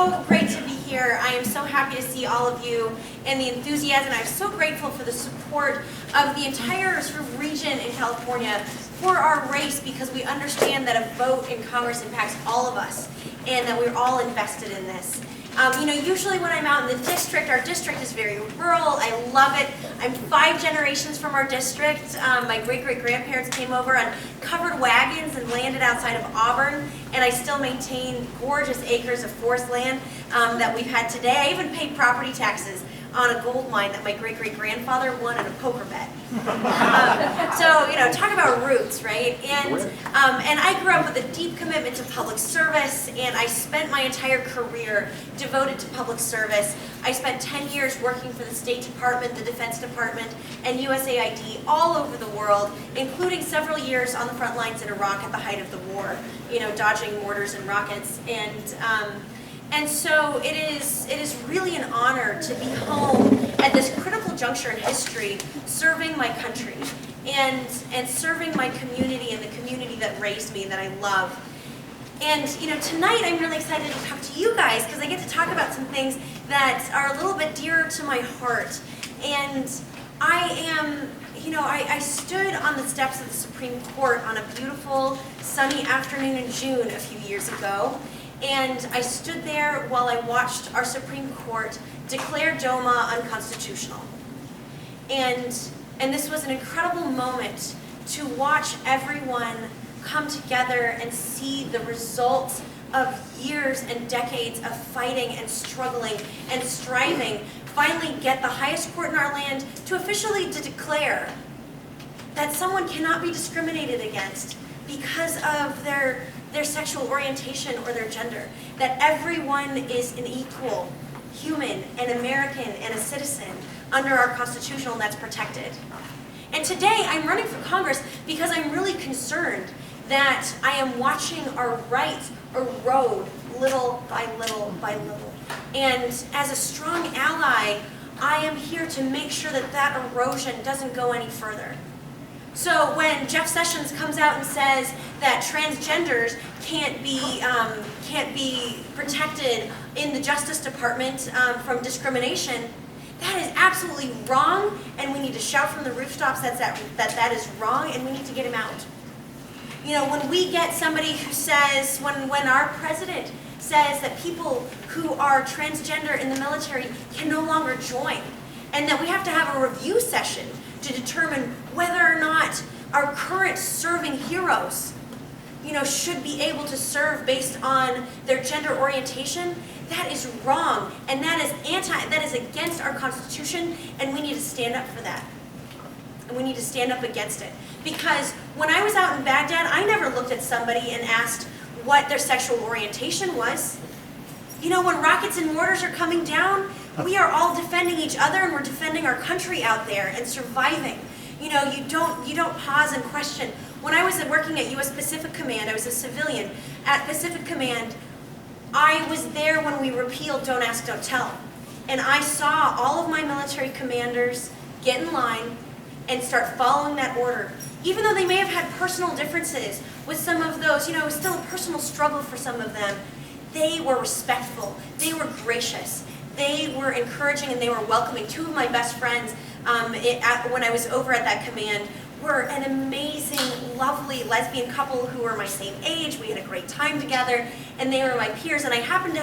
so great to be here. I am so happy to see all of you and the enthusiasm. I'm so grateful for the support of the entire sort of region in California for our race, because we understand that a vote in Congress impacts all of us and that we're all invested in this. Usually when I'm out in the district, our district is very rural. I love it. I'm 5 generations from our district. My great-great-grandparents came over on covered wagons and landed outside of Auburn, and I still maintain gorgeous acres of forest land that we've had today. I even paid property taxes on a gold mine that my great-great-grandfather won in a poker bet. Talk about roots, right? And I grew up with a deep commitment to public service, and I spent my entire career devoted to public service. I spent 10 years working for the State Department, the Defense Department, and USAID all over the world, including several years on the front lines in Iraq at the height of the war, dodging mortars and rockets. And so it is really an honor to be home at this critical juncture in history, serving my country and serving my community and the community that raised me, that I love. And tonight I'm really excited to talk to you guys because I get to talk about some things that are a little bit dearer to my heart. And I stood on the steps of the Supreme Court on a beautiful sunny afternoon in June a few years ago. And I stood there while I watched our Supreme Court declare DOMA unconstitutional. And this was an incredible moment to watch everyone come together and see the results of years and decades of fighting and struggling and striving finally get the highest court in our land to officially declare that someone cannot be discriminated against because of their sexual orientation or their gender, that everyone is an equal human, an American, and a citizen under our Constitution, and that's protected. And today I'm running for Congress because I'm really concerned that I am watching our rights erode little by little by little. And as a strong ally, I am here to make sure that that erosion doesn't go any further. So when Jeff Sessions comes out and says that transgenders can't be protected in the Justice Department from discrimination, that is absolutely wrong, and we need to shout from the rooftops that is wrong, and we need to get him out. When we get somebody who says, when our president says that people who are transgender in the military can no longer join, and that we have to have a review session to determine whether or not our current serving heroes, should be able to serve based on their gender orientation, that is wrong, and that is against our Constitution, and we need to stand up for that. And we need to stand up against it. Because when I was out in Baghdad, I never looked at somebody and asked what their sexual orientation was. When rockets and mortars are coming down, we are all defending each other, and we're defending our country out there and surviving. You don't pause and question. When I was working at U.S. Pacific Command, I was a civilian. At Pacific Command, I was there when we repealed Don't Ask, Don't Tell. And I saw all of my military commanders get in line and start following that order. Even though they may have had personal differences with some of those, it was still a personal struggle for some of them, they were respectful, they were gracious, they were encouraging, and they were welcoming. 2 of my best friends when I was over at that command were an amazing, lovely lesbian couple who were my same age. We had a great time together, and they were my peers, and I happened to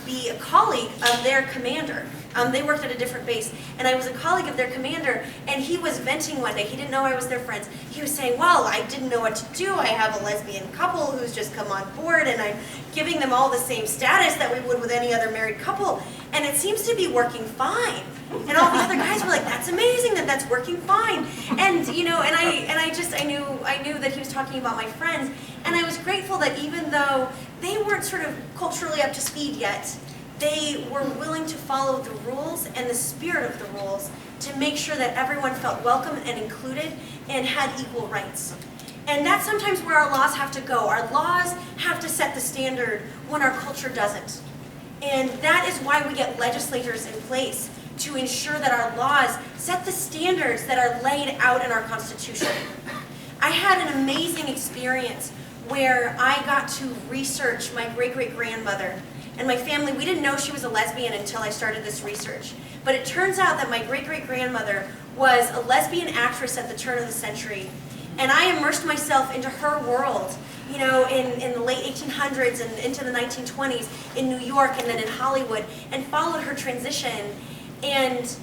be a colleague of their commander. They worked at a different base, and I was a colleague of their commander, and he was venting one day. He didn't know I was their friends. He was saying, well, I didn't know what to do. I have a lesbian couple who's just come on board, and I'm giving them all the same status that we would with any other married couple, and it seems to be working fine. And all the other guys were like, that's amazing that that's working fine. And I knew that he was talking about my friends, and I was grateful that even though they weren't sort of culturally up to speed yet, they were willing to follow the rules and the spirit of the rules to make sure that everyone felt welcome and included and had equal rights. And that's sometimes where our laws have to go. Our laws have to set the standard when our culture doesn't. And that is why we get legislators in place to ensure that our laws set the standards that are laid out in our Constitution. I had an amazing experience where I got to research my great-great-grandmother. And my family, we didn't know she was a lesbian until I started this research. But it turns out that my great-great-grandmother was a lesbian actress at the turn of the century. And I immersed myself into her world, you know, in the late 1800s and into the 1920s in New York and then in Hollywood, and followed her transition. And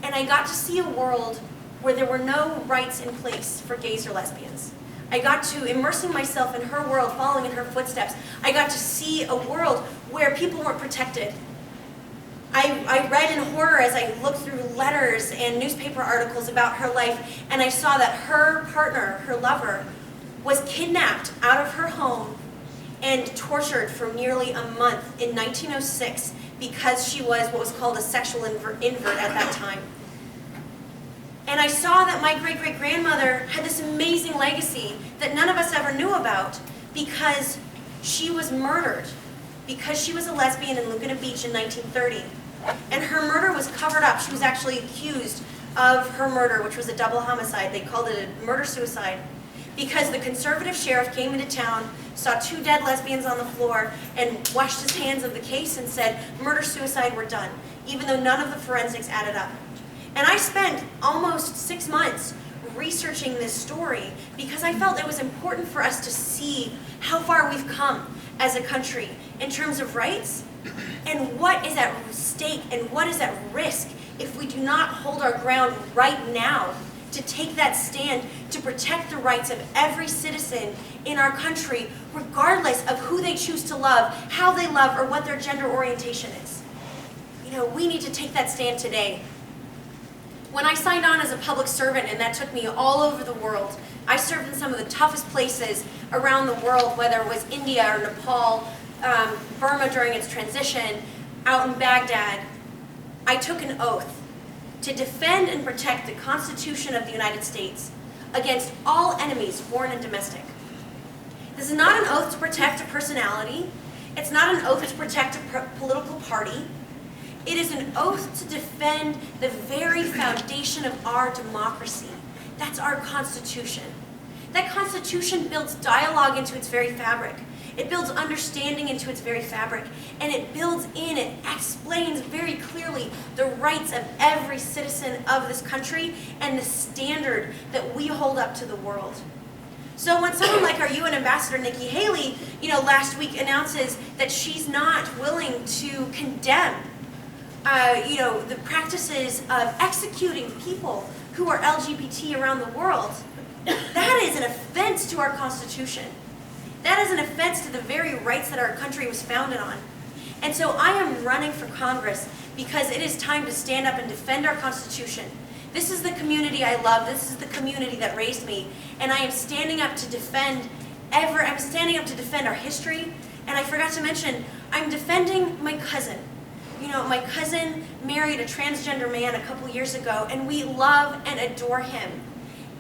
I got to see a world where there were no rights in place for gays or lesbians. I got to, immersing myself in her world, following in her footsteps, I got to see a world where people weren't protected. I read in horror as I looked through letters and newspaper articles about her life, and I saw that her partner, her lover, was kidnapped out of her home and tortured for nearly a month in 1906 because she was what was called a sexual invert at that time. And I saw that my great-great-grandmother had this amazing legacy that none of us ever knew about because she was murdered, because she was a lesbian in Laguna Beach in 1930. And her murder was covered up. She was actually accused of her murder, which was a double homicide. They called it a murder-suicide, because the conservative sheriff came into town, saw 2 dead lesbians on the floor, and washed his hands of the case and said, murder-suicide, we're done, even though none of the forensics added up. And I spent almost 6 months researching this story because I felt it was important for us to see how far we've come as a country in terms of rights and what is at stake and what is at risk if we do not hold our ground right now to take that stand to protect the rights of every citizen in our country, regardless of who they choose to love, how they love, or what their gender orientation is. You know, we need to take that stand today. When I signed on as a public servant, and that took me all over the world, I served in some of the toughest places around the world, whether it was India or Nepal, Burma during its transition, out in Baghdad. I took an oath to defend and protect the Constitution of the United States against all enemies, foreign and domestic. This is not an oath to protect a personality. It's not an oath to protect a political party. It is an oath to defend the very foundation of our democracy. That's our Constitution. That Constitution builds dialogue into its very fabric. It builds understanding into its very fabric. And it builds in, it explains very clearly the rights of every citizen of this country and the standard that we hold up to the world. So when someone like our UN Ambassador Nikki Haley, last week announces that she's not willing to condemn the practices of executing people who are LGBT around the world, that is an offense to our Constitution. That is an offense to the very rights that our country was founded on. And so I am running for Congress because it is time to stand up and defend our Constitution. This is the community I love. This is the community that raised me. And I am standing up to defend our history. And I forgot to mention, I'm defending my cousin. My cousin married a transgender man a couple years ago, and we love and adore him.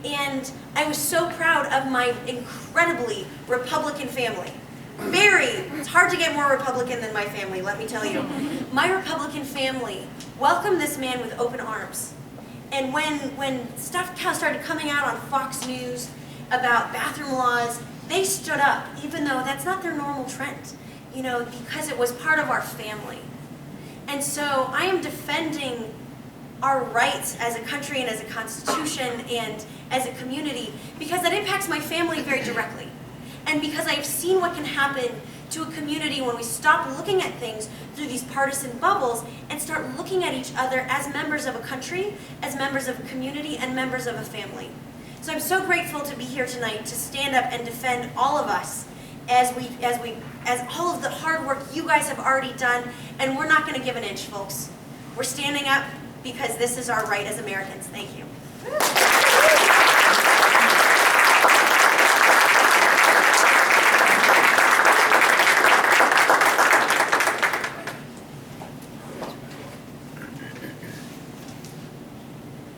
And I was so proud of my incredibly Republican family. It's hard to get more Republican than my family, let me tell you. My Republican family welcomed this man with open arms. And when stuff started coming out on Fox News about bathroom laws, they stood up, even though that's not their normal trend, because it was part of our family. And so I am defending our rights as a country and as a constitution and as a community because that impacts my family very directly. And because I've seen what can happen to a community when we stop looking at things through these partisan bubbles and start looking at each other as members of a country, as members of a community, and members of a family. So I'm so grateful to be here tonight to stand up and defend all of us as all of the hard work you guys have already done, and we're not going to give an inch, folks. We're standing up because this is our right as Americans. Thank you.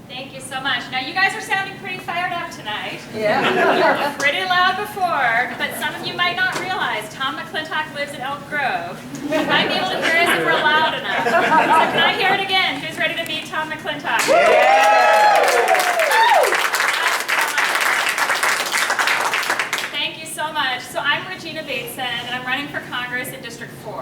Thank you so much. Now, you guys are sounding pretty fired up tonight. Yeah. You were pretty loud before, but some of you might not realize Tom McClintock lives in Elk Grove. You might be able to hear us if we're loud enough. So can I hear it again? Who's ready to meet Tom McClintock? Thank you so much. So I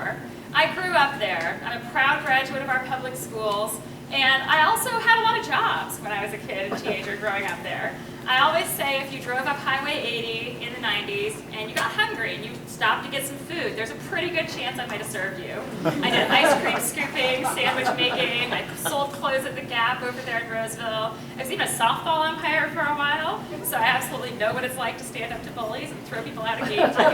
CA04. I grew up there. I'm a proud graduate of our public schools, and I also had a lot of jobs when I was a kid and teenager growing up there. I always say if you drove up Highway 80 in the 90s and you got hungry and you stopped to get some food, there's a pretty good chance I might have served you. I did ice cream scooping, sandwich making, I sold clothes at the Gap over there in Roseville. I was even a softball umpire for a while, so I absolutely know what it's like to stand up to bullies and throw people out of games. But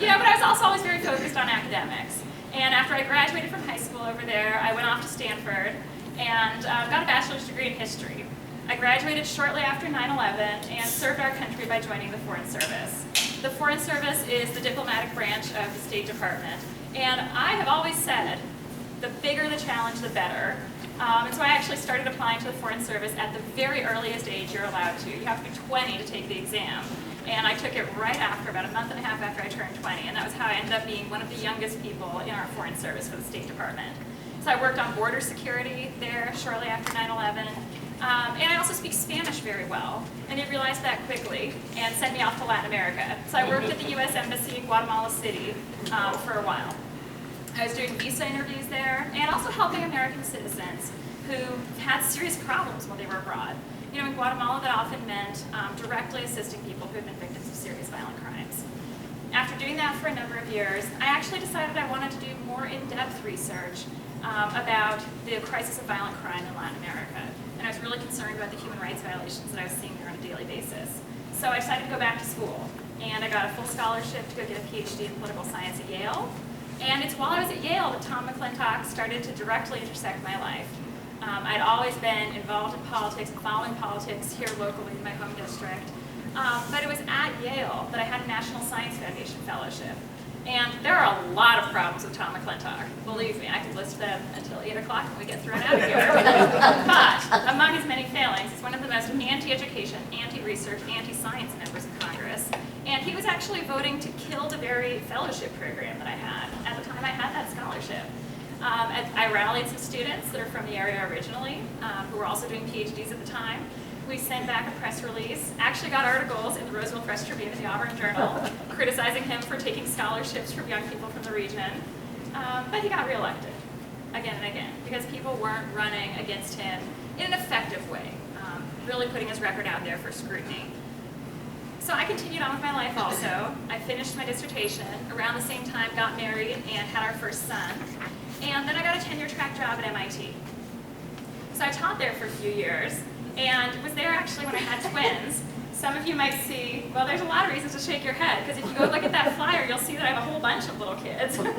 I was also always very focused on academics. And after I graduated from high school over there, I went off to Stanford and got a bachelor's degree in history. I graduated shortly after 9/11 and served our country by joining the Foreign Service. The Foreign Service is the diplomatic branch of the State Department. And I have always said, the bigger the challenge, the better. And so I actually started applying to the Foreign Service at the very earliest age you're allowed to. You have to be 20 to take the exam. And I took it right after, about a month and a half after I turned 20. And that was how I ended up being one of the youngest people in our Foreign Service for the State Department. So I worked on border security there shortly after 9/11. And I also speak Spanish very well, and they realized that quickly and sent me off to Latin America. So I worked at the U.S. Embassy in Guatemala City for a while. I was doing visa interviews there and also helping American citizens who had serious problems while they were abroad. You know, in Guatemala, that often meant directly assisting people who had been victims of serious violent crimes. After doing that for a number of years, I actually decided I wanted to do more in-depth research about the crisis of violent crime in Latin America. And I was really concerned about the human rights violations that I was seeing there on a daily basis. So I decided to go back to school, and I got a full scholarship to go get a PhD in political science at Yale. And it's while I was at Yale that Tom McClintock started to directly intersect my life. I'd always been involved in politics and following politics here locally in my home district. But it was at Yale that I had a National Science Foundation Fellowship. And there are a lot of problems with Tom McClintock. Believe me, I could list them until 8 o'clock when we get thrown out of here. But among his many failings, he's one of the most anti-education, anti-research, anti-science members of Congress. And he was actually voting to kill the very fellowship program that I had at the time I had that scholarship. I rallied some students that are from the area originally, who were also doing PhDs at the time. We sent back a press release, actually got articles in the Roseville Press Tribune and the Auburn Journal, criticizing him for taking scholarships from young people from the region. But he got reelected again and again because people weren't running against him in an effective way, really putting his record out there for scrutiny. So I continued on with my life also. I finished my dissertation, around the same time got married and had our first son. And then I got a tenure-track job at MIT. So I taught there for a few years, and was there actually when I had twins. Some of you might see, well, there's a lot of reasons to shake your head, because if you go look at that flyer, you'll see that I have a whole bunch of little kids. It's by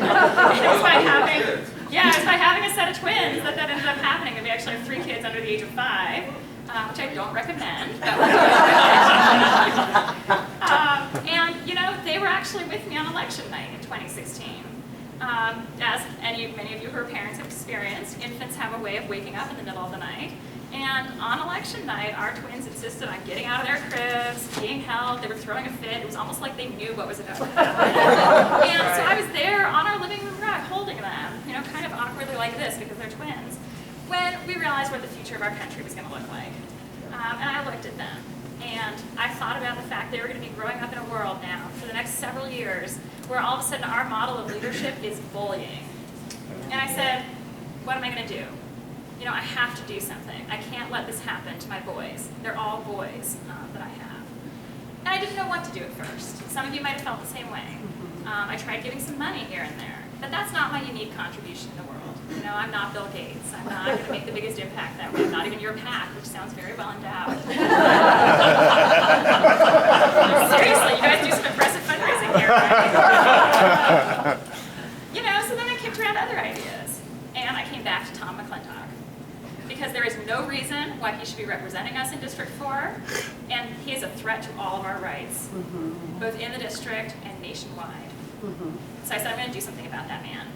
having a set of twins that ended up happening. And we actually have 3 kids under the age of 5, which I don't recommend. And, you know, they were actually with me on election night in 2016. As many of you who are parents have experienced, infants have a way of waking up in the middle of the night. And on election night, our twins insisted on getting out of their cribs, being held. They were throwing a fit. It was almost like they knew what was about to happen. And so I was there on our living room rug holding them, you know, kind of awkwardly like this because they're twins, when we realized what the future of our country was going to look like. And I looked at them, and I thought about the fact they were going to be growing up in a world now for the next several years where all of a sudden our model of leadership is bullying. And I said, what am I going to do? You know, I have to do something. I can't let this happen to my boys. They're all boys that I have. And I didn't know what to do at first. Some of you might have felt the same way. I tried giving some money here and there, but that's not my unique contribution in the world. You know, I'm not Bill Gates. I'm not going to make the biggest impact that way. I'm not even your PAC, which sounds very well endowed. Seriously, you guys do some impressive fundraising here, right? You know, so then I kicked around other ideas, and I came back to Tom McClintock. Because there is no reason why he should be representing us in District 4, and he is a threat to all of our rights, both in the district and nationwide. So I said, I'm going to do something about that man.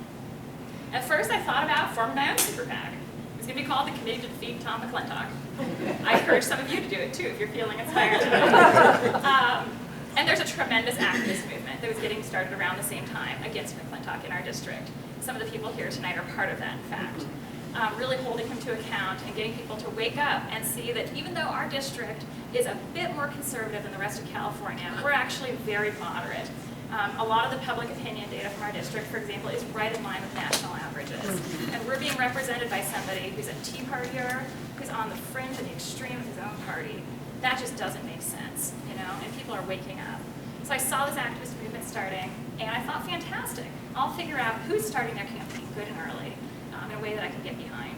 At first, I thought about forming my own super PAC. It was going to be called the Committee to Defeat Tom McClintock. I encourage some of you to do it too, if you're feeling inspired to do it. And there's a tremendous activist movement that was getting started around the same time against McClintock in our district. Some of the people here tonight are part of that, in fact. Really holding him to account and getting people to wake up and see that even though our district is a bit more conservative than the rest of California, we're actually very moderate. A lot of the public opinion data from our district, for example, is right in line with national averages. And we're being represented by somebody who's a Tea Partier, who's on the fringe and the extreme of his own party. That just doesn't make sense, you know, and people are waking up. So I saw this activist movement starting, and I thought, fantastic. I'll figure out who's starting their campaign good and early in a way that I can get behind.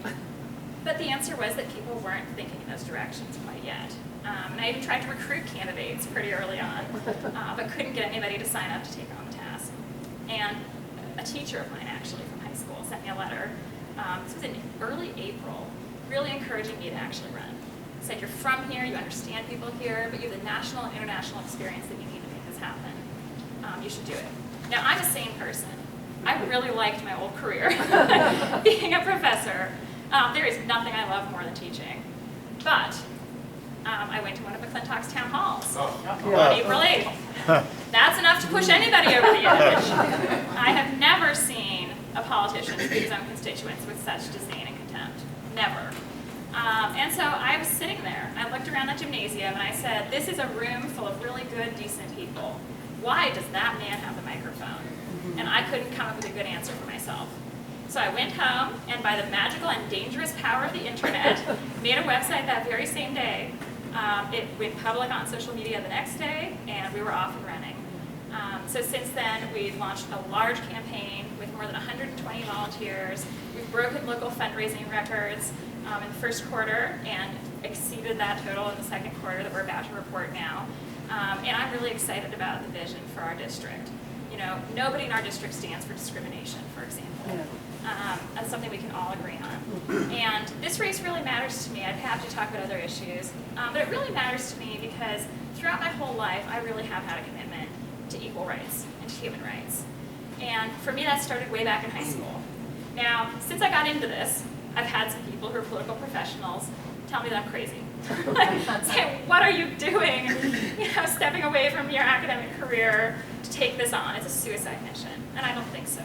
But the answer was that people weren't thinking in those directions quite yet. And I even tried to recruit candidates pretty early on, but couldn't get anybody to sign up to take on the task. And a teacher of mine, actually, from high school, sent me a letter. This was in early April, really encouraging me to actually run. Said, you're from here, you understand people here, but you have the national and international experience that you need to make this happen. You should do it. Now, I'm a sane person. I really liked my old career, being a professor. There is nothing I love more than teaching. But I went to one of McClintock's town halls on April 8th. That's enough to push anybody over the edge. I have never seen a politician treat his own constituents with such disdain and contempt. Never. And so I was sitting there, and I looked around that gymnasium, and I said, this is a room full of really good, decent people. Why does that man have the microphone? And I couldn't come up with a good answer for myself. So I went home, and by the magical and dangerous power of the internet, made a website that very same day. It went public on social media the next day, and we were off and running. So since then, we've launched a large campaign with more than 120 volunteers. We've broken local fundraising records in the first quarter and exceeded that total in the second quarter that we're about to report now. And I'm really excited about the vision for our district. You know, nobody in our district stands for discrimination, for example. That's something we can all agree on. And this race really matters to me. I'd have to talk about other issues. But it really matters to me because throughout my whole life, I really have had a commitment to equal rights and to human rights. And for me, that started way back in high school. Now, since I got into this, I've had some people who are political professionals tell me that I'm crazy. Say, what are you doing? You know, stepping away from your academic career to take this on. It's a suicide mission. And I don't think so.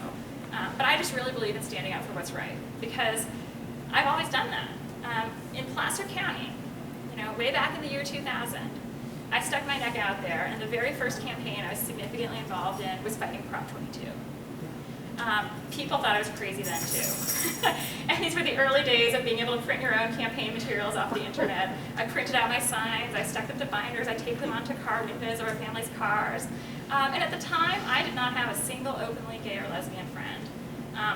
But I just really believe in standing up for what's right because I've always done that. In Placer County, you know, way back in the year 2000, I stuck my neck out there, and the very first campaign I was significantly involved in was fighting Prop 22. People thought I was crazy then too. And these were the early days of being able to print your own campaign materials off the internet. I printed out my signs, I stuck them to binders, I taped them onto car windows of our family's cars. And at the time, I did not have a single openly gay or lesbian friend.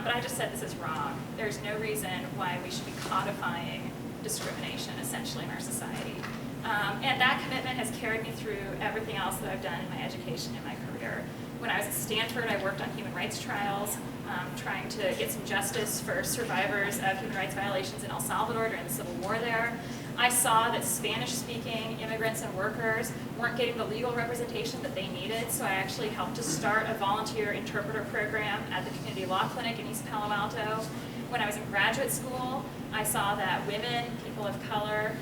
But I just said this is wrong. There's no reason why we should be codifying discrimination essentially in our society. And that commitment has carried me through everything else that I've done in my education and my career. When I was at Stanford, I worked on human rights trials, trying to get some justice for survivors of human rights violations in El Salvador during the Civil War there. I saw that Spanish-speaking immigrants and workers weren't getting the legal representation that they needed, so I actually helped to start a volunteer interpreter program at the Community Law Clinic in East Palo Alto. When I was in graduate school, I saw that women, people of color,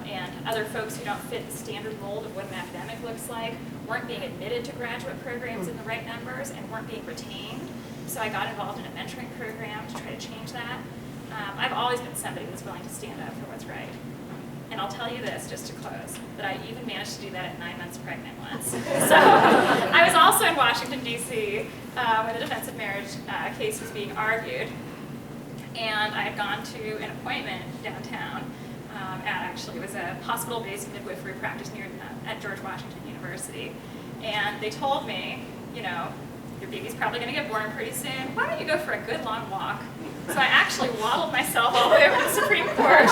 and other folks who don't fit the standard mold of what an academic looks like weren't being admitted to graduate programs in the right numbers and weren't being retained. So I got involved in a mentoring program to try to change that. I've always been somebody that's willing to stand up for what's right. And I'll tell you this, just to close, that I even managed to do that at 9 months pregnant once. So I was also in Washington, D.C. When the defense of marriage case was being argued. And I had gone to an appointment downtown it was a hospital-based midwifery practice near at George Washington University. And they told me, you know, your baby's probably going to get born pretty soon. Why don't you go for a good long walk? So I actually waddled myself all the way over to the Supreme Court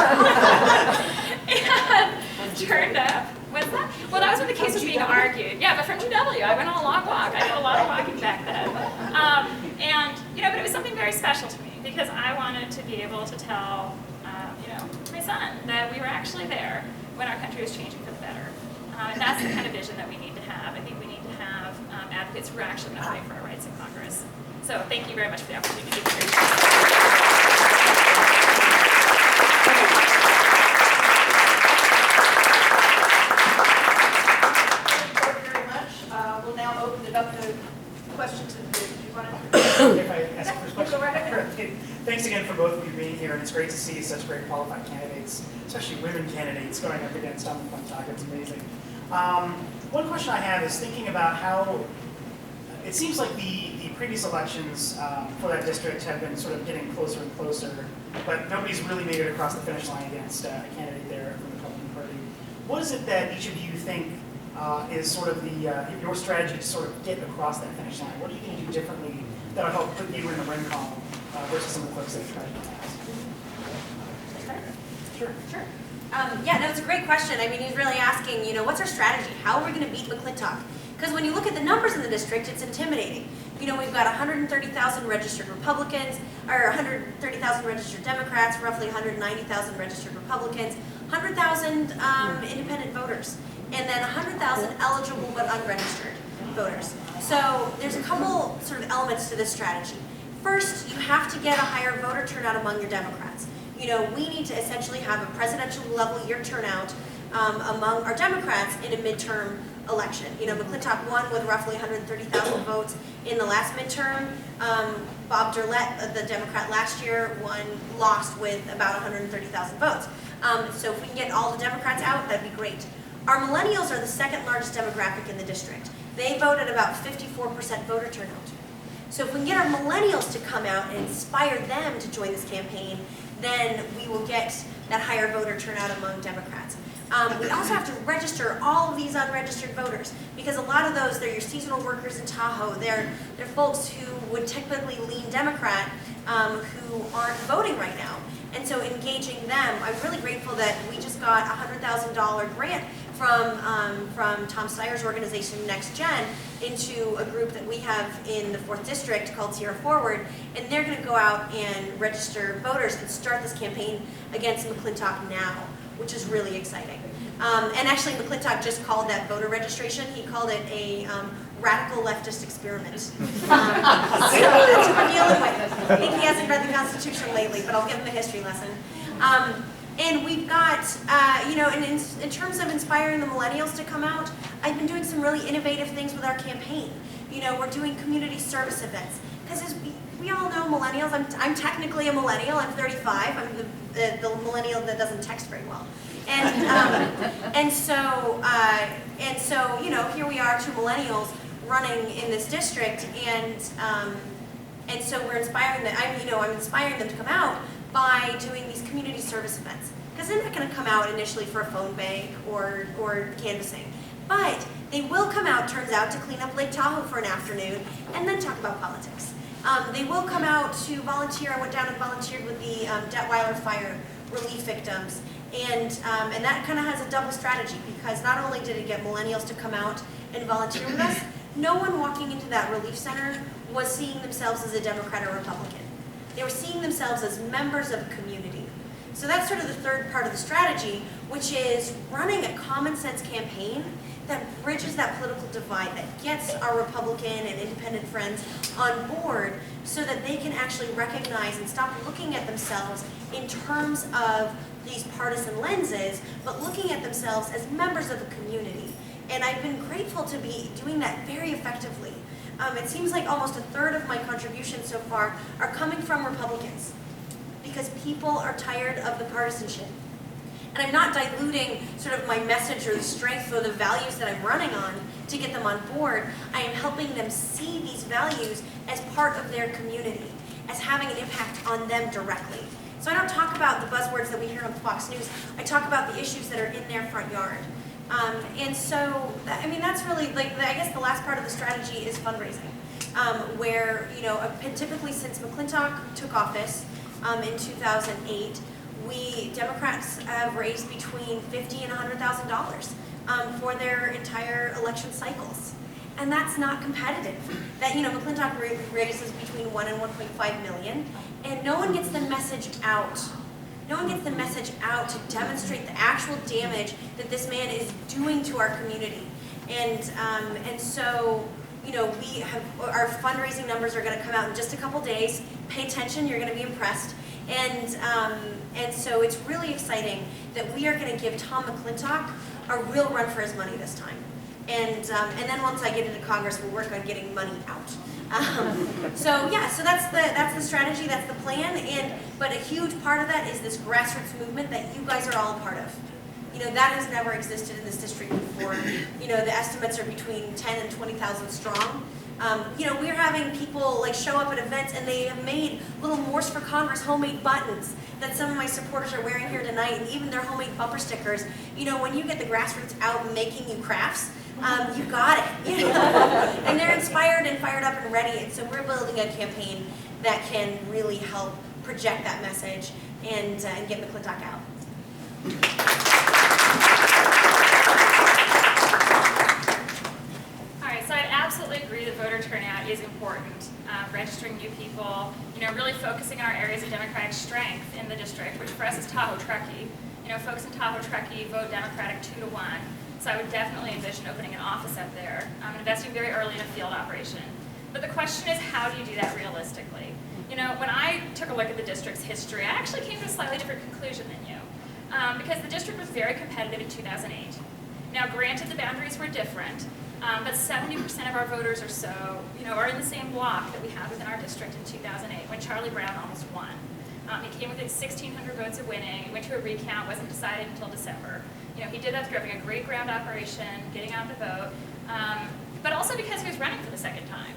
and turned up. What's that? Well, that was when the case was being argued. Yeah, but from GW, I went on a long walk. I did a lot of walking back then. And, you know, but it was something very special to me because I wanted to be able to tell, you know, my son that we were actually there when our country was changing for the better. And that's the kind of vision that we need to have. I think we need to have advocates who are actually going to fight for our rights in Congress. So thank you very much for the opportunity to be here. We'll now open it up to questions. Do you want to? If I ask the first question. Go right ahead. Thanks again for both of you being here, and it's great to see such great qualified candidates, especially women candidates, going up against McClintock. It's amazing. One question I have is thinking about how, it seems like the previous elections for that district have been sort of getting closer and closer, but nobody's really made it across the finish line against a candidate there from the Republican Party. What is it that each of you think is sort of your strategy to sort of get across that finish line? What are you going to do differently that'll help put you in the win column versus some of the folks that have tried in the past? Sure. Sure. Yeah, no, it's a great question. I mean, he's really asking, what's our strategy? How are we going to beat McClintock? Because when you look at the numbers in the district, it's intimidating. We've got 130,000 registered Republicans, or 130,000 registered Democrats, roughly 190,000 registered Republicans, 100,000 independent voters, and then 100,000 eligible but unregistered voters. So there's a couple sort of elements to this strategy. First, you have to get a higher voter turnout among your Democrats. We need to essentially have a presidential level year turnout among our Democrats in a midterm election. McClintock won with roughly 130,000 votes in the last midterm. Bob Durlett, the Democrat last year, lost with about 130,000 votes. So if we can get all the Democrats out, that'd be great. Our millennials are the second largest demographic in the district. They vote at about 54% voter turnout. So if we can get our millennials to come out and inspire them to join this campaign, then we will get that higher voter turnout among Democrats. We also have to register all of these unregistered voters, because a lot of those, they're your seasonal workers in Tahoe. They're folks who would typically lean Democrat who aren't voting right now. And so engaging them, I'm really grateful that we just got a $100,000 grant from Tom Steyer's organization Next Gen into a group that we have in the 4th District called CA04, and they're going to go out and register voters and start this campaign against McClintock now, which is really exciting. And actually McClintock just called that voter registration, he called it a radical leftist experiment. So that's what we're dealing with. I think he hasn't read the Constitution lately, but I'll give him a history lesson. And we've got, in terms of inspiring the millennials to come out, I've been doing some really innovative things with our campaign. We're doing community service events. Because as we all know, millennials, I'm technically a millennial, I'm 35, I'm the millennial that doesn't text very well. And so, here we are, two millennials running in this district, and so we're inspiring them. I'm inspiring them to come out by doing these community service events, because they're not going to come out initially for a phone bank or canvassing, but they will come out, turns out, to clean up Lake Tahoe for an afternoon and then talk about politics. They will come out to volunteer. I went down and volunteered with the Detweiler fire relief victims, and that kind of has a double strategy, because not only did it get millennials to come out and volunteer with us, no one walking into that relief center was seeing themselves as a Democrat or Republican. They were seeing themselves as members of a community. So that's sort of the third part of the strategy, which is running a common sense campaign that bridges that political divide, that gets our Republican and independent friends on board so that they can actually recognize and stop looking at themselves in terms of these partisan lenses, but looking at themselves as members of a community. And I've been grateful to be doing that very effectively. It seems like almost a third of my contributions so far are coming from Republicans, because people are tired of the partisanship. And I'm not diluting sort of my message or the strength or the values that I'm running on to get them on board. I am helping them see these values as part of their community, as having an impact on them directly. So I don't talk about the buzzwords that we hear on Fox News. I talk about the issues that are in their front yard. And so, that's really, I guess the last part of the strategy is fundraising, where, typically since McClintock took office in 2008, we Democrats have raised between $50,000 and $100,000 for their entire election cycles. And that's not competitive. That, McClintock raises between $1 and $1.5 million, and no one gets the message out. No one gets the message out to demonstrate the actual damage that this man is doing to our community. And so, we have, our fundraising numbers are going to come out in just a couple days. Pay attention, you're going to be impressed. And so it's really exciting that we are going to give Tom McClintock a real run for his money this time. And then once I get into Congress, we'll work on getting money out. So that's the strategy, that's the plan, but a huge part of that is this grassroots movement that you guys are all a part of. That has never existed in this district before. The estimates are between 10 and 20,000 strong. We're having people like show up at events and they have made little Morse for Congress homemade buttons that some of my supporters are wearing here tonight, and even their homemade bumper stickers. When you get the grassroots out making you crafts, you got it. And they're inspired and fired up and ready. And so we're building a campaign that can really help project that message and get McClintock out. All right, so I absolutely agree that voter turnout is important. Registering new people, really focusing on our areas of Democratic strength in the district, which for us is Tahoe-Truckee. Folks in Tahoe-Truckee vote Democratic 2-1. So I would definitely envision opening an office up there. I'm investing very early in a field operation. But the question is, how do you do that realistically? When I took a look at the district's history, I actually came to a slightly different conclusion than you. Because the district was very competitive in 2008. Now, granted, the boundaries were different, but 70% of our voters or so, are in the same block that we had within our district in 2008, when Charlie Brown almost won. He came within 1,600 votes of winning. He went to a recount, wasn't decided until December. He did that through having a great ground operation, getting out the vote, but also because he was running for the second time.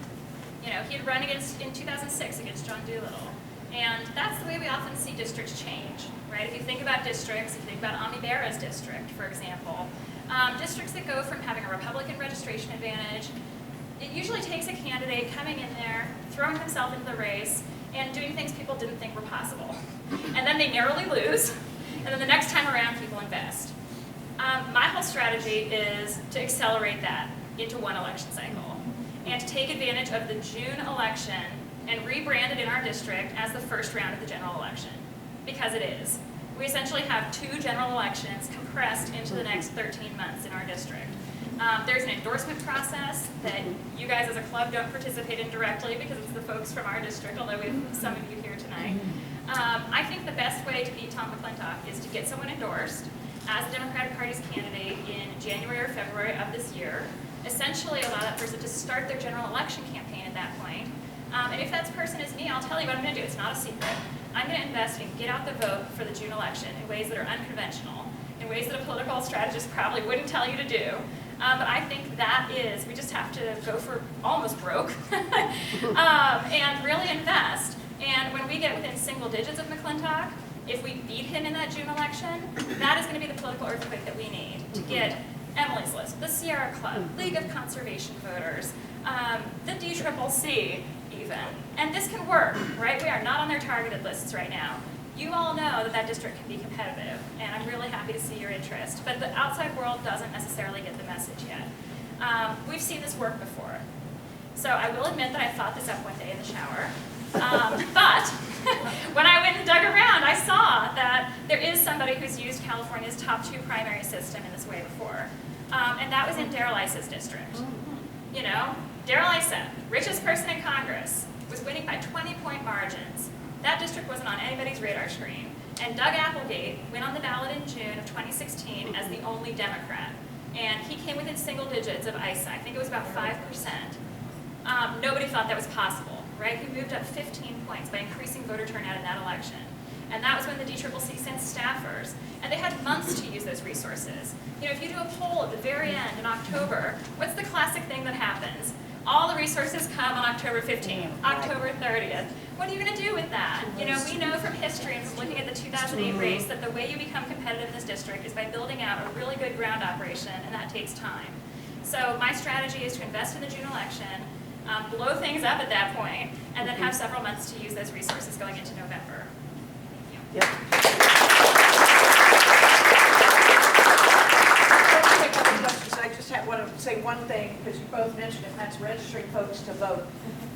He had run in 2006 against John Doolittle. And that's the way we often see districts change, right? If you think about districts, if you think about Ami Bera's district, for example, districts that go from having a Republican registration advantage, it usually takes a candidate coming in there, throwing himself into the race, and doing things people didn't think were possible. And then they narrowly lose, and then the next time around, people invest. My whole strategy is to accelerate that into one election cycle, and to take advantage of the June election and rebrand it in our district as the first round of the general election, because it is. We essentially have 2 general elections compressed into the next 13 months in our district. There's an endorsement process that you guys as a club don't participate in directly because it's the folks from our district, although we have some of you here tonight. I think the best way to beat Tom McClintock is to get someone endorsed as the Democratic Party's candidate in January or February of this year, essentially allow that person to start their general election campaign at that point. And if that person is me, I'll tell you what I'm going to do. It's not a secret. I'm going to invest and get out the vote for the June election in ways that are unconventional, in ways that a political strategist probably wouldn't tell you to do. But I think that is, we just have to go for almost broke and really invest. And when we get within single digits of McClintock, if we beat him in that June election, that is going to be the political earthquake that we need to get Emily's List, the Sierra Club, League of Conservation Voters, the DCCC even. And this can work, right? We are not on their targeted lists right now. You all know that that district can be competitive, and I'm really happy to see your interest. But the outside world doesn't necessarily get the message yet. We've seen this work before. So I will admit that I thought this up one day in the shower. But when I went and dug around, I saw that there is somebody who's used California's top 2 primary system in this way before. And that was in Darrell Issa's district. Darrell Issa, richest person in Congress, was winning by 20-point margins. That district wasn't on anybody's radar screen. And Doug Applegate went on the ballot in June of 2016 as the only Democrat. And he came within single digits of Issa. I think it was about 5%. Nobody thought that was possible, right? He moved up 15 points by increasing voter turnout in that election. And that was when the DCCC sent staffers. And they had months to use those resources. If you do a poll at the very end in October, what's the classic thing that happens? All the resources come on October 15th, October 30th. What are you going to do with that? We know from history and from looking at the 2008 race that the way you become competitive in this district is by building out a really good ground operation, and that takes time. So my strategy is to invest in the June election, blow things up at that point, and then have several months to use those resources going into November. Yep. I just want to say one thing, because you both mentioned it, and that's registering folks to vote.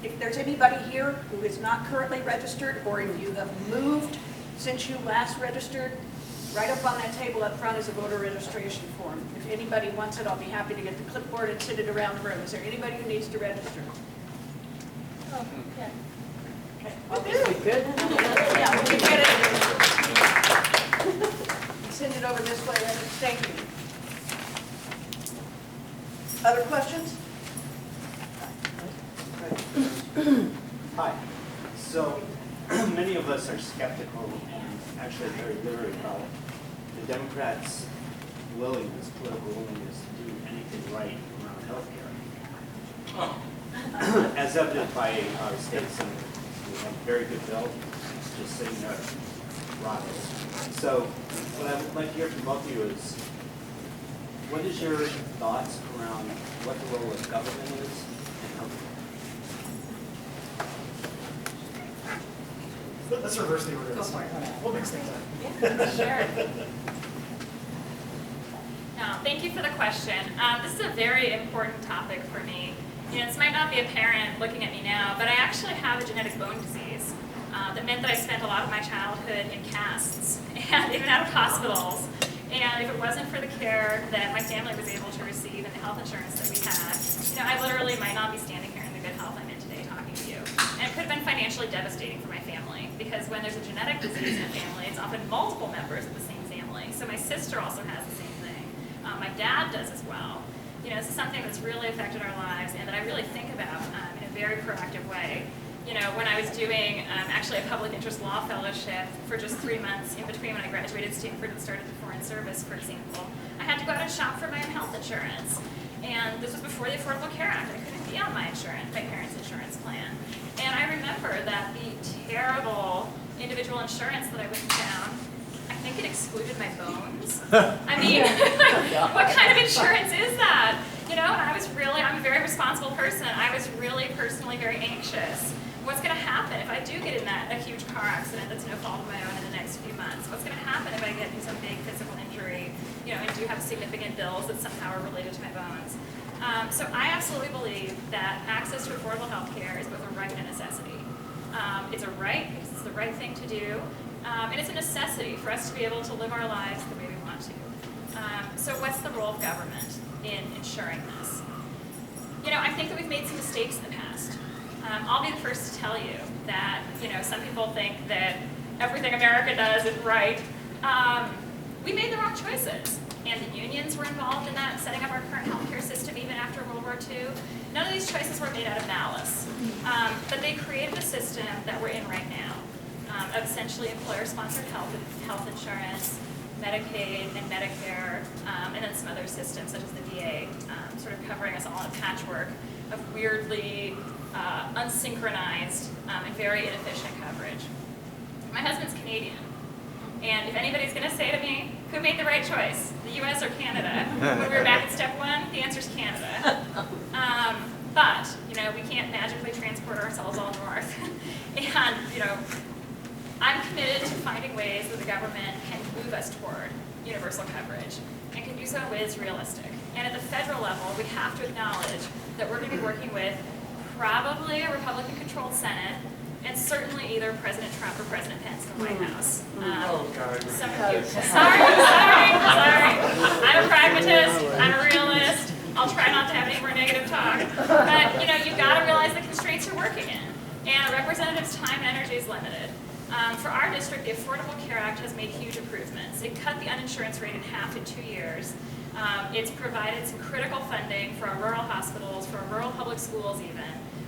If there's anybody here who is not currently registered, or if you have moved since you last registered, right up on that table up front is a voter registration form. If anybody wants it, I'll be happy to get the clipboard and send it around the room. Is there anybody who needs to register? Oh, okay. Okay. Okay, good. Yeah, we get it. Send it over this way. Thank you. Other questions? Hi. So many of us are skeptical and actually very leery about the Democrats' willingness, political willingness to do anything right around healthcare. as evident by our state senator. We have a very good bill, just sitting there rotting. So what I would like to hear from both of you is, what is your thoughts around what the role of government is in healthcare? Let's reverse the order. Go for it. We'll mix things up. Sure. No, thank you for the question. This is a very important topic for me. You know, this might not be apparent looking at me now, but I actually have a genetic bone disease that meant that I spent a lot of my childhood in casts and in and out of hospitals. And if it wasn't for the care that my family was able to receive and the health insurance that we had, you know, I literally might not be standing here in the good health I'm in today talking to you. And it could have been financially devastating for my family, because when there's a genetic disease in a family, it's often multiple members of the same family. So my sister also has the same thing. My dad does as well. You know, this is something that's really affected our lives and that I really think about in a very proactive way. You know, when I was doing actually a public interest law fellowship for just 3 months in between when I graduated Stanford and started the Foreign Service, for example, I had to go out and shop for my own health insurance. And this was before the Affordable Care Act. I couldn't be on my parents' insurance plan. And I remember that the terrible individual insurance that I went down, I think it excluded my bones. I mean, what kind of insurance is that? You know, and I'm a very responsible person. I was really personally very anxious. What's going to happen if I do get in a huge car accident that's no fault of my own in the next few months? What's going to happen if I get in some big physical injury, you know, and do have significant bills that somehow are related to my bones? So I absolutely believe that access to affordable health care is both a right and a necessity. It's a right because it's the right thing to do, and it's a necessity for us to be able to live our lives the way we want to. So what's the role of government in ensuring this? You know, I think that we've made some mistakes in the past. I'll be the first to tell you that, you know, some people think that everything America does is right. We made the wrong choices, and the unions were involved in that, setting up our current healthcare system even after World War II. None of these choices were made out of malice, but they created a system that we're in right now, of essentially employer-sponsored health insurance, Medicaid and Medicare, and then some other systems such as the VA, sort of covering us all in a patchwork of weirdly unsynchronized and very inefficient coverage. My husband's Canadian, and if anybody's going to say to me, who made the right choice, the US or Canada? When we were back at step one, the answer's Canada. But, you know, we can't magically transport ourselves all north. And, you know, I'm committed to finding ways that the government can move us toward universal coverage and can do so in ways realistic. And at the federal level, we have to acknowledge that we're going to be working with probably a Republican-controlled Senate, and certainly either President Trump or President Pence in the White House. Oh, God. Some of you. Sorry. I'm a pragmatist. I'm a realist. I'll try not to have any more negative talk. But, you know, you've got to realize the constraints you're working in. And a representative's time and energy is limited. For our district, the Affordable Care Act has made huge improvements. It cut the uninsurance rate in half in 2 years. It's provided some critical funding for our rural hospitals, for our rural public schools even.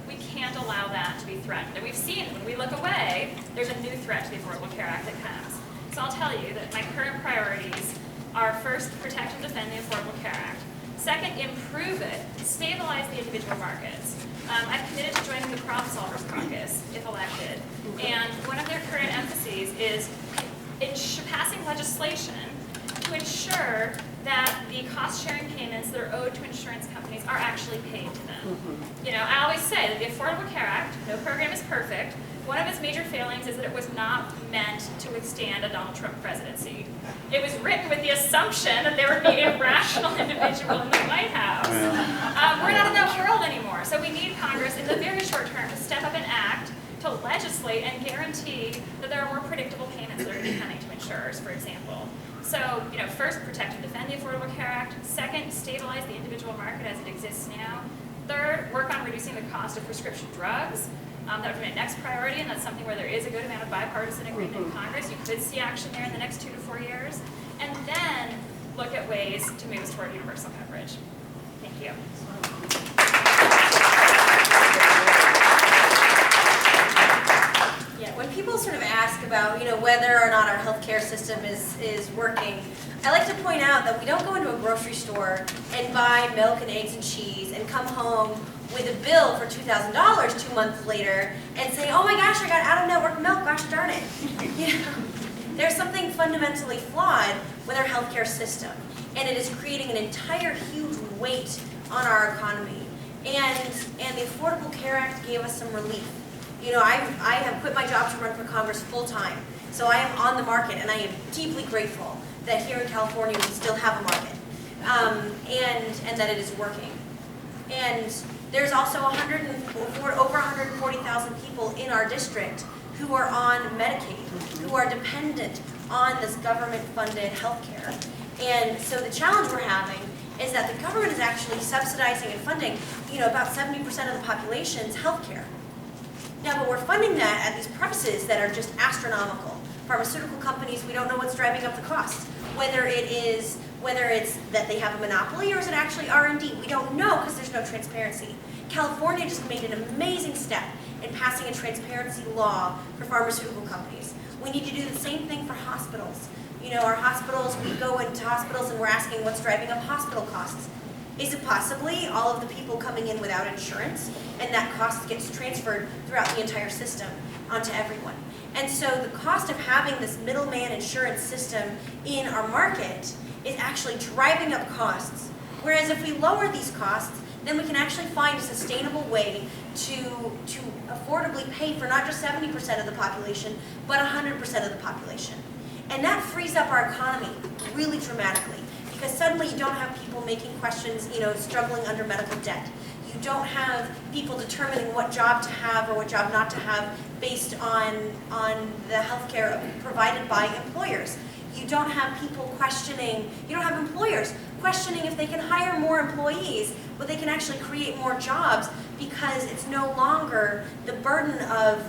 We can't allow that to be threatened. And we've seen when we look away, there's a new threat to the Affordable Care Act that comes. So I'll tell you that my current priorities are first, protect and defend the Affordable Care Act. Second, improve it, stabilize the individual markets. I've committed to joining the Problem Solvers Caucus if elected. And one of their current emphases is passing legislation to ensure that the cost-sharing payments that are owed to insurance companies are actually paid to them. You know, I always say that the Affordable Care Act, no program is perfect. One of its major failings is that it was not meant to withstand a Donald Trump presidency. It was written with the assumption that there would be a rational individual in the White House. We're not in that world anymore, so we need Congress in the very short term to step up and act, to legislate and guarantee that there are more predictable payments that are going to be coming to insurers, for example. So, you know, first, protect and defend the Affordable Care Act. Second, stabilize the individual market as it exists now. Third, work on reducing the cost of prescription drugs. That would be my next priority, and that's something where there is a good amount of bipartisan agreement in Congress. You could see action there in the next 2 to 4 years. And then look at ways to move us toward universal coverage. Thank you. Yeah, when people sort of ask about, you know, whether or not our healthcare system is working, I like to point out that we don't go into a grocery store and buy milk and eggs and cheese and come home with a bill for $2,000 2 months later and say, oh my gosh, I got out-of-network milk, gosh darn it. You know, there's something fundamentally flawed with our healthcare system, and it is creating an entire huge weight on our economy. And the Affordable Care Act gave us some relief. You know, I have quit my job to run for Congress full-time, so I am on the market, and I am deeply grateful that here in California we still have a market, and that it is working. And there's also over 140,000 people in our district who are on Medicaid, who are dependent on this government-funded health care. And so the challenge we're having is that the government is actually subsidizing and funding, you know, about 70% of the population's health care. Now, but we're funding that at these prices that are just astronomical. Pharmaceutical companies, we don't know what's driving up the costs. Whether it's that they have a monopoly or is it actually R&D? We don't know because there's no transparency. California just made an amazing step in passing a transparency law for pharmaceutical companies. We need to do the same thing for hospitals. You know, our hospitals, we go into hospitals and we're asking what's driving up hospital costs. Is it possibly all of the people coming in without insurance and that cost gets transferred throughout the entire system onto everyone? And so the cost of having this middleman insurance system in our market is actually driving up costs. Whereas if we lower these costs, then we can actually find a sustainable way to affordably pay for not just 70% of the population, but 100% of the population. And that frees up our economy really dramatically, because suddenly you don't have people making questions, you know, struggling under medical debt. You don't have people determining what job to have or what job not to have based on the health care provided by employers. You don't have people questioning, you don't have employers questioning if they can hire more employees, but they can actually create more jobs because it's no longer the burden of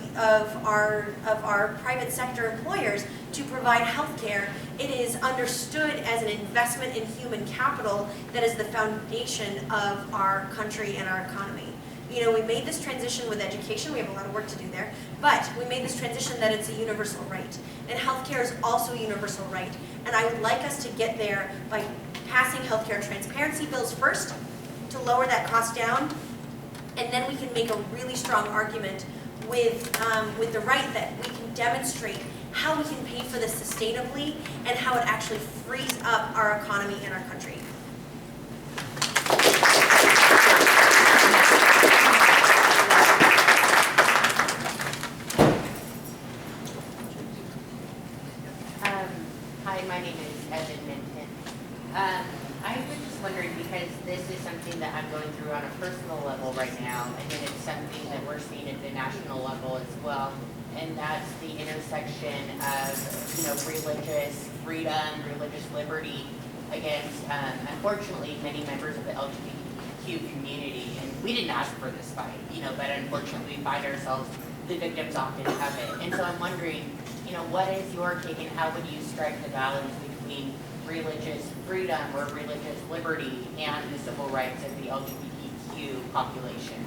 our private sector employers to provide health care. It is understood as an investment in human capital that is the foundation of our country and our economy. You know, we made this transition with education. We have a lot of work to do there. But we made this transition that it's a universal right. And healthcare is also a universal right. And I would like us to get there by passing healthcare transparency bills first to lower that cost down. And then we can make a really strong argument with the right that we can demonstrate how we can pay for this sustainably and how it actually frees up our economy and our country. Hi, my name is Evan Minton. I was just wondering, because this is something that I'm going through on a personal level right now, and then it's something that we're seeing at the national level as well, and that's the intersection of, you know, religious freedom, religious liberty against, unfortunately, many members of the LGBTQ community. And we didn't ask for this fight, you know, but unfortunately we find ourselves, the victims often have it. And so I'm wondering, you know, what is your take and how would you strike the balance between religious freedom or religious liberty and the civil rights of the LGBTQ population?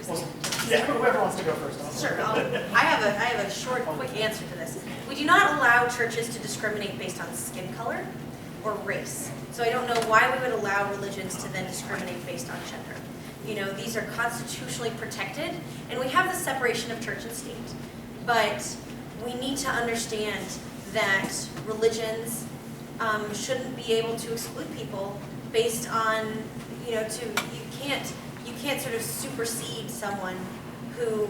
Well, yeah, whoever wants to go first. Sure. I have a short, quick answer to this. We do not allow churches to discriminate based on skin color or race. So I don't know why we would allow religions to then discriminate based on gender. You know, these are constitutionally protected, and we have the separation of church and state. But we need to understand that religions shouldn't be able to exclude people based on, you know, you can't sort of supersede someone who,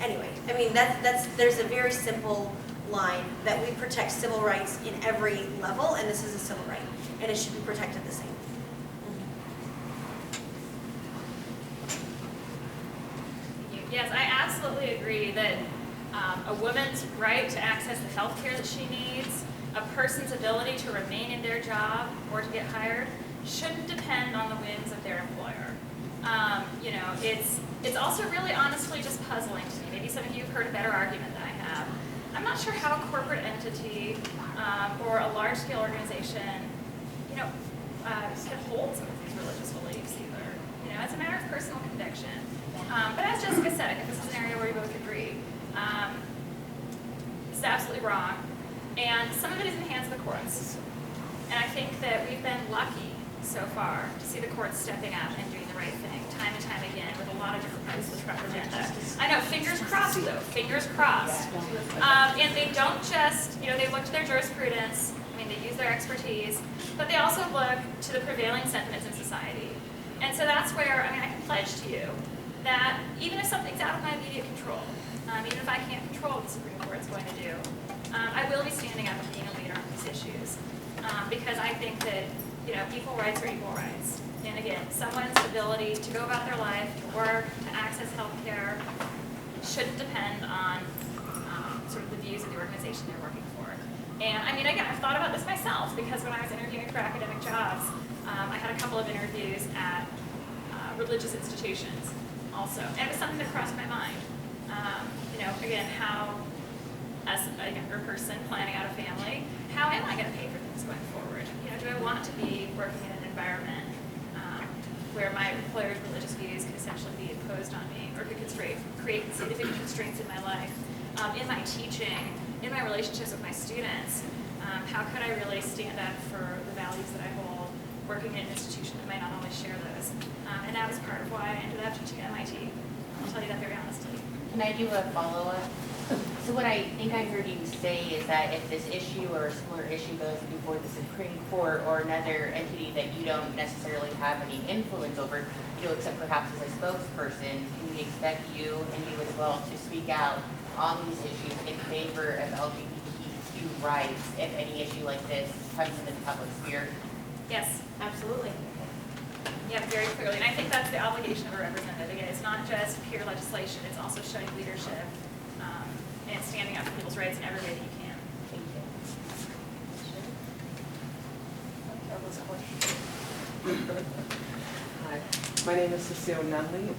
anyway, I mean, there's a very simple line that we protect civil rights in every level, and this is a civil right, and it should be protected the same. Yes, I absolutely agree that a woman's right to access the health care that she needs, a person's ability to remain in their job or to get hired, shouldn't depend on the whims of their employer. You know, it's also really honestly just puzzling to me. Maybe some of you have heard a better argument than I have. I'm not sure how a corporate entity or a large-scale organization, you know, can hold some of these religious beliefs either. You know, it's a matter of personal conviction. But as Jessica said, I think this is an area where we both agree. It's absolutely wrong. And some of it is in the hands of the courts. And I think that we've been lucky so far to see the courts stepping up and doing the right thing time and time again with a lot of different parts of the Trump agenda. I know, fingers crossed though, fingers crossed. And they don't just, they look to their jurisprudence, they use their expertise, but they also look to the prevailing sentiments in society. And so that's where, I can pledge to you that even if something's out of my immediate control, even if I can't control what the Supreme Court's going to do, I will be standing up and being a leader on these issues. Because I think that, equal rights are equal rights. And again, someone's ability to go about their life, to work, to access health care, shouldn't depend on sort of the views of the organization they're working for. And again, I've thought about this myself because when I was interviewing for academic jobs, I had a couple of interviews at religious institutions also. And it was something that crossed my mind. Again, how, as a younger person planning out a family, how am I going to pay for things going forward? Do I want to be working in an environment where my employer's religious views could essentially be imposed on me or could create significant constraints in my life, in my teaching, in my relationships with my students? How could I really stand up for the values that I hold working in an institution that might not always share those? And that was part of why I ended up teaching at MIT. I'll tell you that very honestly. Can I do a follow-up? So what I think I heard you say is that if this issue or a similar issue goes before the Supreme Court or another entity that you don't necessarily have any influence over, except perhaps as a spokesperson, can we expect you and you as well to speak out on these issues in favor of LGBTQ rights if any issue like this comes into the public sphere? Yes, absolutely. Yeah, very clearly. And I think that's the obligation of a representative. Again, it's not just pure legislation, it's also showing leadership and standing up for people's rights in every way that you can. Thank you. Hi, my name is Cecile Nunley.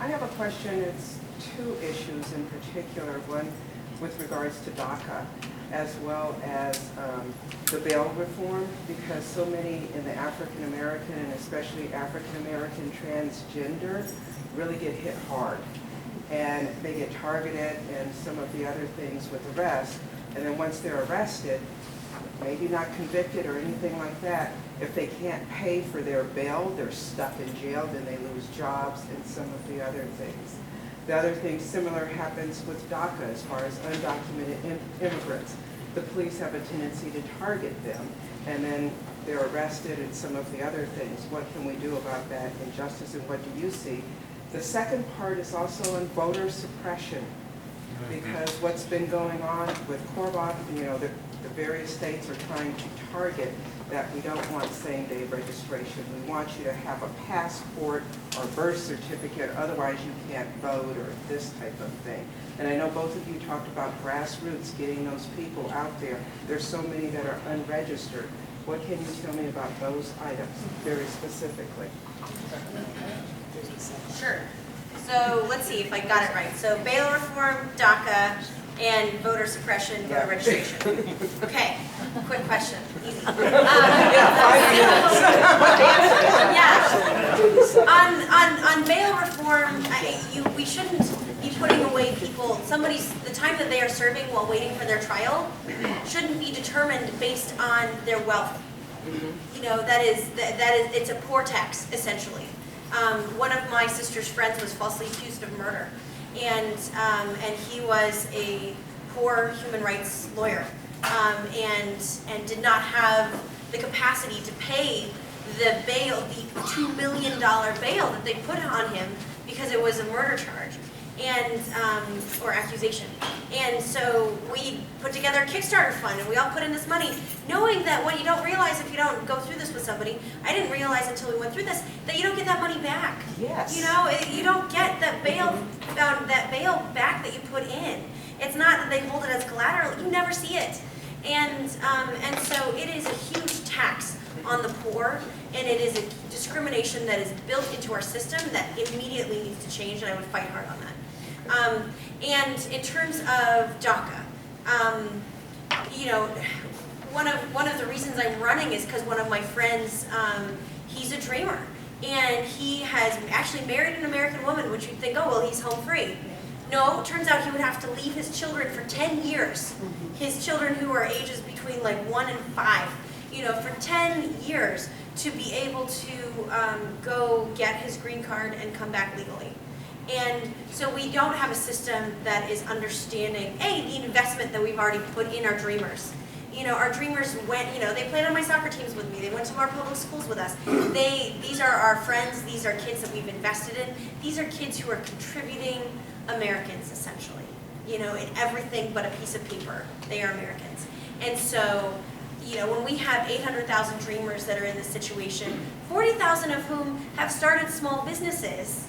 I have a question. It's two issues in particular. One with regards to DACA, as well as the bail reform, because so many in the African American and especially African American transgender really get hit hard. And they get targeted and some of the other things with arrest. And then once they're arrested, maybe not convicted or anything like that, if they can't pay for their bail, they're stuck in jail, then they lose jobs and some of the other things. The other thing similar happens with DACA as far as undocumented immigrants. The police have a tendency to target them, and then they're arrested and some of the other things. What can we do about that injustice, and what do you see? The second part is also on voter suppression, because what's been going on with Corbett, the various states are trying to target that we don't want same-day registration. We want you to have a passport or birth certificate, otherwise you can't vote or this type of thing. And I know both of you talked about grassroots, getting those people out there. There's so many that are unregistered. What can you tell me about those items very specifically? Sure. So let's see if I got it right. So bail reform, DACA, and voter suppression, voter registration. Okay, quick question, easy. On bail reform, we shouldn't be putting away people. The time that they are serving while waiting for their trial shouldn't be determined based on their wealth. It's a poor tax essentially. One of my sister's friends was falsely accused of murder, and he was a poor human rights lawyer, and did not have the capacity to pay the bail, the $2 million bail that they put on him because it was a murder charge and or accusation. And so we put together a Kickstarter fund, and we all put in this money, knowing that what you don't realize if you don't go through this with somebody, I didn't realize until we went through this, that you don't get that money back. Yes. You don't get that bail back that you put in. It's not that they hold it as collateral. You never see it. And so it is a huge tax on the poor, and it is a discrimination that is built into our system that immediately needs to change, and I would fight hard on that. And in terms of DACA, one of the reasons I'm running is because one of my friends, he's a dreamer, and he has actually married an American woman, which you'd think, oh, well, he's home free. No, it turns out he would have to leave his children for 10 years. His children, who are ages between like 1 and 5, for 10 years to be able to go get his green card and come back legally. And so we don't have a system that is understanding, A, the investment that we've already put in our dreamers. You know, our dreamers went, you know, they played on my soccer teams with me. They went to our public schools with us. These are our friends. These are kids that we've invested in. These are kids who are contributing Americans, essentially. You know, in everything but a piece of paper, they are Americans. And so, you know, when we have 800,000 dreamers that are in this situation, 40,000 of whom have started small businesses,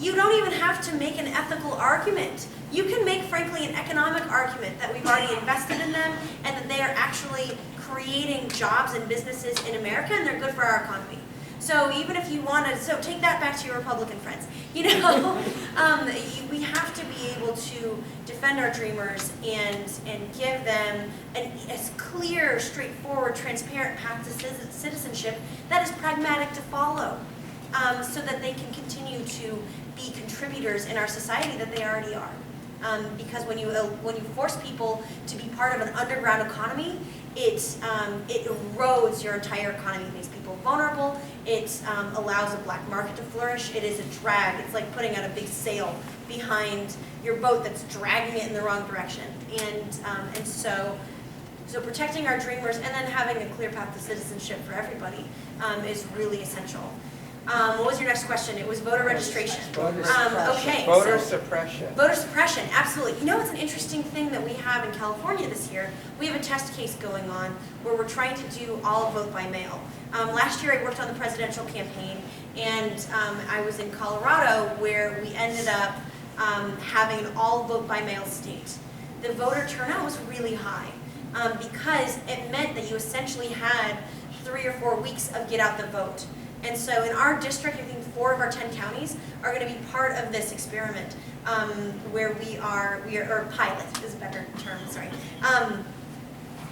you don't even have to make an ethical argument. You can make, frankly, an economic argument that we've already invested in them and that they are actually creating jobs and businesses in America and they're good for our economy. So even if you want to, so take that back to your Republican friends. You know, we have to be able to defend our dreamers and give them a clear, straightforward, transparent path to citizenship that is pragmatic to follow, so that they can continue to be contributors in our society that they already are. Because when you force people to be part of an underground economy, it erodes your entire economy. It makes people vulnerable. It allows a black market to flourish. It is a drag. It's like putting out a big sail behind your boat that's dragging it in the wrong direction. And so protecting our dreamers and then having a clear path to citizenship for everybody is really essential. What was your next question? It was voter registration. Voter suppression. Okay, Voter so suppression. voter suppression, absolutely. You know, it's an interesting thing that we have in California this year. We have a test case going on where we're trying to do all vote by mail. Last year I worked on the presidential campaign, and I was in Colorado where we ended up having an all vote by mail state. The voter turnout was really high because it meant that you essentially had 3 or 4 weeks of get out the vote. And so in our district, I think 4 of our 10 counties are going to be part of this experiment, where we are, or pilot is a better term, sorry,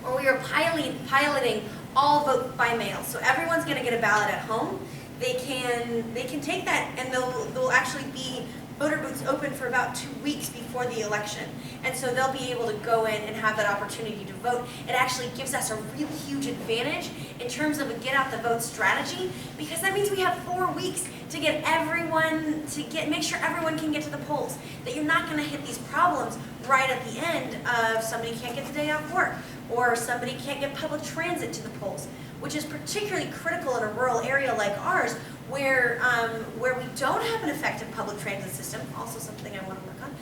where we are piloting all vote by mail. So everyone's going to get a ballot at home. They can take that, and they'll actually be voter booths open for about 2 weeks before the election. And so they'll be able to go in and have that opportunity to vote. It actually gives us a really huge advantage in terms of a get out the vote strategy, because that means we have 4 weeks to get everyone, make sure everyone can get to the polls. That you're not gonna hit these problems right at the end of somebody can't get the day off work, or somebody can't get public transit to the polls, which is particularly critical in a rural area like ours, where we don't have an effective public transit system, also something I want to work on,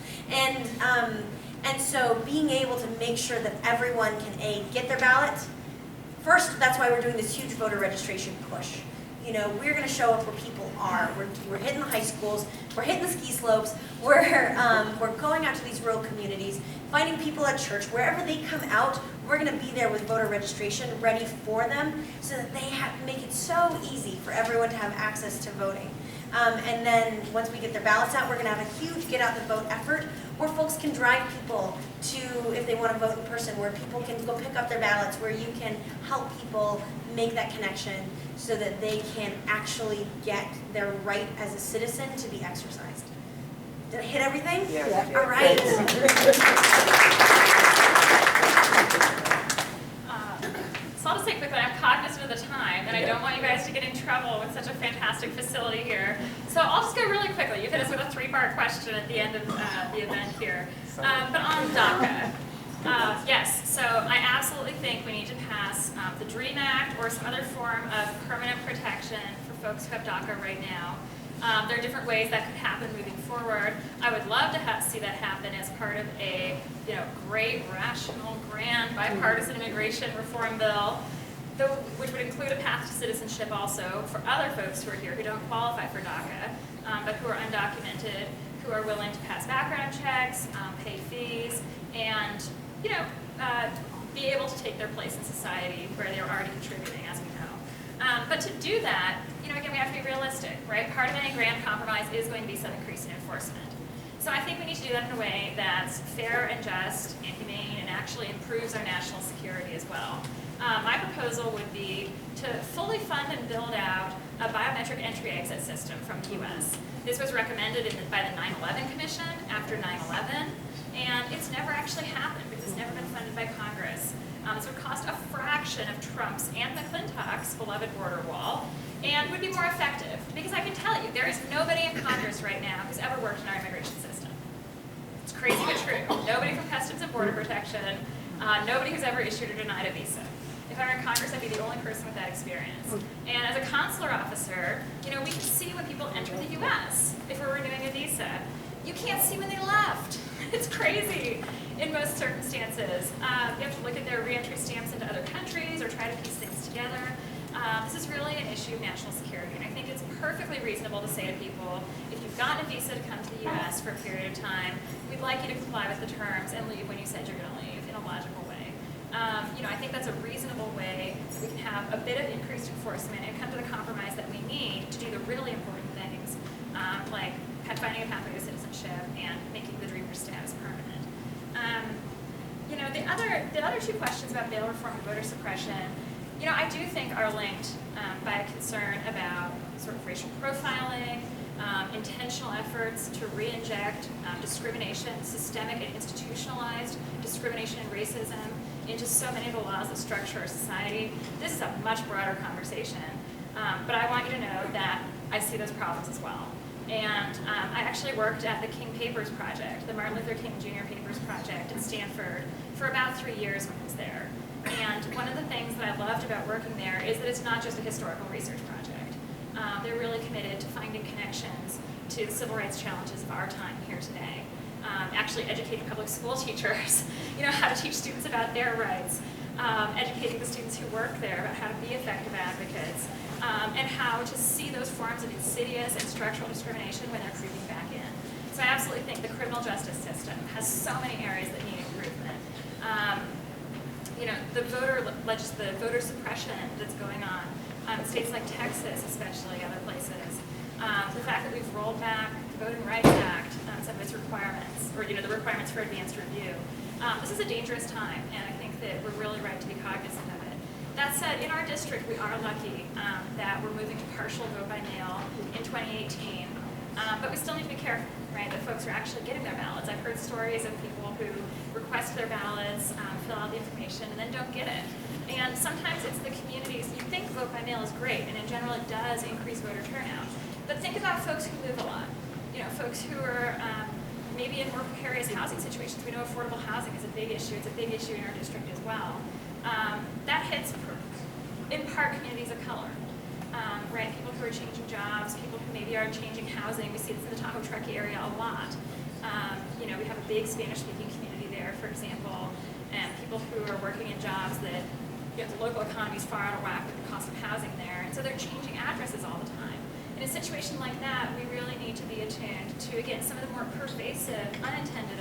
and so being able to make sure that everyone can A, get their ballot. First, that's why we're doing this huge voter registration push. You know, we're going to show up where people are. We're hitting the high schools, we're hitting the ski slopes, we're going out to these rural communities, finding people at church, wherever they come out, we're going to be there with voter registration ready for them so that they make it so easy for everyone to have access to voting. And then once we get their ballots out, we're going to have a huge get out the vote effort where folks can drive people to, if they want to vote in person, where people can go pick up their ballots, where you can help people make that connection so that they can actually get their right as a citizen to be exercised. Did I hit everything? Yes. All right. So I'll just say quickly, I'm cognizant of the time, and I don't want you guys to get in trouble with such a fantastic facility here. So I'll just go really quickly. You hit us with a 3-part question at the end of the event here. But on DACA, yes, so I absolutely think we need to pass the DREAM Act or some other form of permanent protection for folks who have DACA right now. There are different ways that could happen moving forward. I would love to see that happen as part of a great, rational, grand, bipartisan immigration reform bill, which would include a path to citizenship also for other folks who are here who don't qualify for DACA, but who are undocumented, who are willing to pass background checks, pay fees, and be able to take their place in society where they're already contributing, as we know. But to do that, again, we have to be realistic, right? Part of any grand compromise is going to be some increase in enforcement. So I think we need to do that in a way that's fair and just and humane and actually improves our national security as well. My proposal would be to fully fund and build out a biometric entry-exit system from the U.S. This was recommended by the 9/11 Commission after 9/11, and it's never actually happened because it's never been funded by Congress. This would cost a fraction of Trump's and McClintock's beloved border wall, and would be more effective. Because I can tell you, there is nobody in Congress right now who's ever worked in our immigration system. It's crazy but true. Nobody from Customs and Border Protection, nobody who's ever issued or denied a visa. If I were in Congress, I'd be the only person with that experience. And as a consular officer, you know, we can see when people enter the U.S. if we're renewing a visa. You can't see when they left. It's crazy in most circumstances. You have to look at their reentry stamps into other countries or try to piece things together. This is really an issue of national security, and I think it's perfectly reasonable to say to people, if you've gotten a visa to come to the U.S. for a period of time, we'd like you to comply with the terms and leave when you said you're going to leave in a logical way. You know, I think that's a reasonable way that we can have a bit of increased enforcement and come to the compromise that we need to do the really important things, like finding a pathway to citizenship and making the dreamer status permanent. You know, the other two questions about bail reform and voter suppression, you know, I do think are linked by a concern about sort of racial profiling, intentional efforts to re-inject discrimination, systemic and institutionalized discrimination and racism into so many of the laws that structure our society. This is a much broader conversation, but I want you to know that I see those problems as well. And I actually worked at the King Papers Project, the Martin Luther King Jr. Papers Project at Stanford for about 3 years when I was there. And one of the things that I loved about working there is that it's not just a historical research project. They're really committed to finding connections to the civil rights challenges of our time here today. Actually educating public school teachers, you know, how to teach students about their rights, educating the students who work there about how to be effective advocates, and how to see those forms of insidious and structural discrimination when they're creeping back in. So I absolutely think the criminal justice system has so many areas that need improvement. You know, the voter suppression that's going on in states like Texas, especially other places. The fact that we've rolled back the Voting Rights Act, some of its requirements, or you know, the requirements for advanced review. This is a dangerous time, and I think that we're really right to be cognizant of it. That said, in our district, we are lucky that we're moving to partial vote by mail in 2018, but we still need to be careful, right, that folks are actually getting their ballots. I've heard stories of people who request their ballots, fill out the information, and then don't get it. And sometimes it's the communities, you think vote by mail is great, and in general it does increase voter turnout. But think about folks who move a lot. You know, folks who are maybe in more precarious housing situations. We know affordable housing is a big issue. It's a big issue in our district as well. That hits, in part, communities of color. Right, people who are changing jobs, people who maybe are changing housing. We see this in the Tahoe Truckee area a lot. You know, we have a big Spanish-speaking community there, for example, and people who are working in jobs that, you know, the local economy is far out of whack with the cost of housing there, and so they're changing addresses all the time. In a situation like that, we really need to be attuned to, again, some of the more pervasive, unintended